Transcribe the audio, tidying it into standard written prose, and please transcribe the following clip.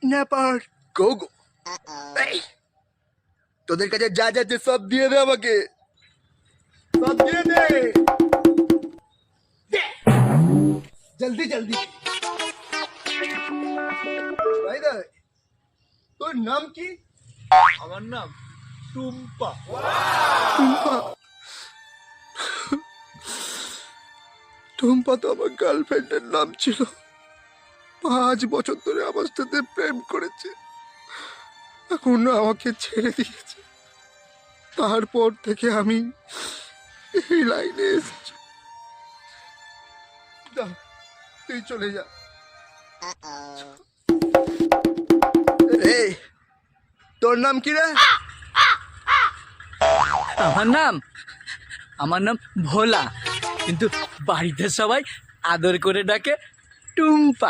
Kidnapper গোগো। এই, তোদের কাছে যা যাচ্ছে সব দিয়ে দে আমাকে, সব দিয়ে দে, দে। জলদি জলদি। ভাই দা, তোর নাম কি? আমার নাম টুম্পা। টুম্পা। টুম্পা তো আমার গার্লফ্রেন্ডের নাম ছিল। 5 বছর ধরে আমার সাথে প্রেম করেছে, এখন আমাকে ছেড়ে দিয়েছে। তারপর থেকে আমি এই লাইনে এসেছি। যা, তুই চলে যা। এই, তোর নাম কি রে? আমার নাম ভোলা, কিন্তু বাড়িতে সবাই আদর করে ডাকে টুম্পা।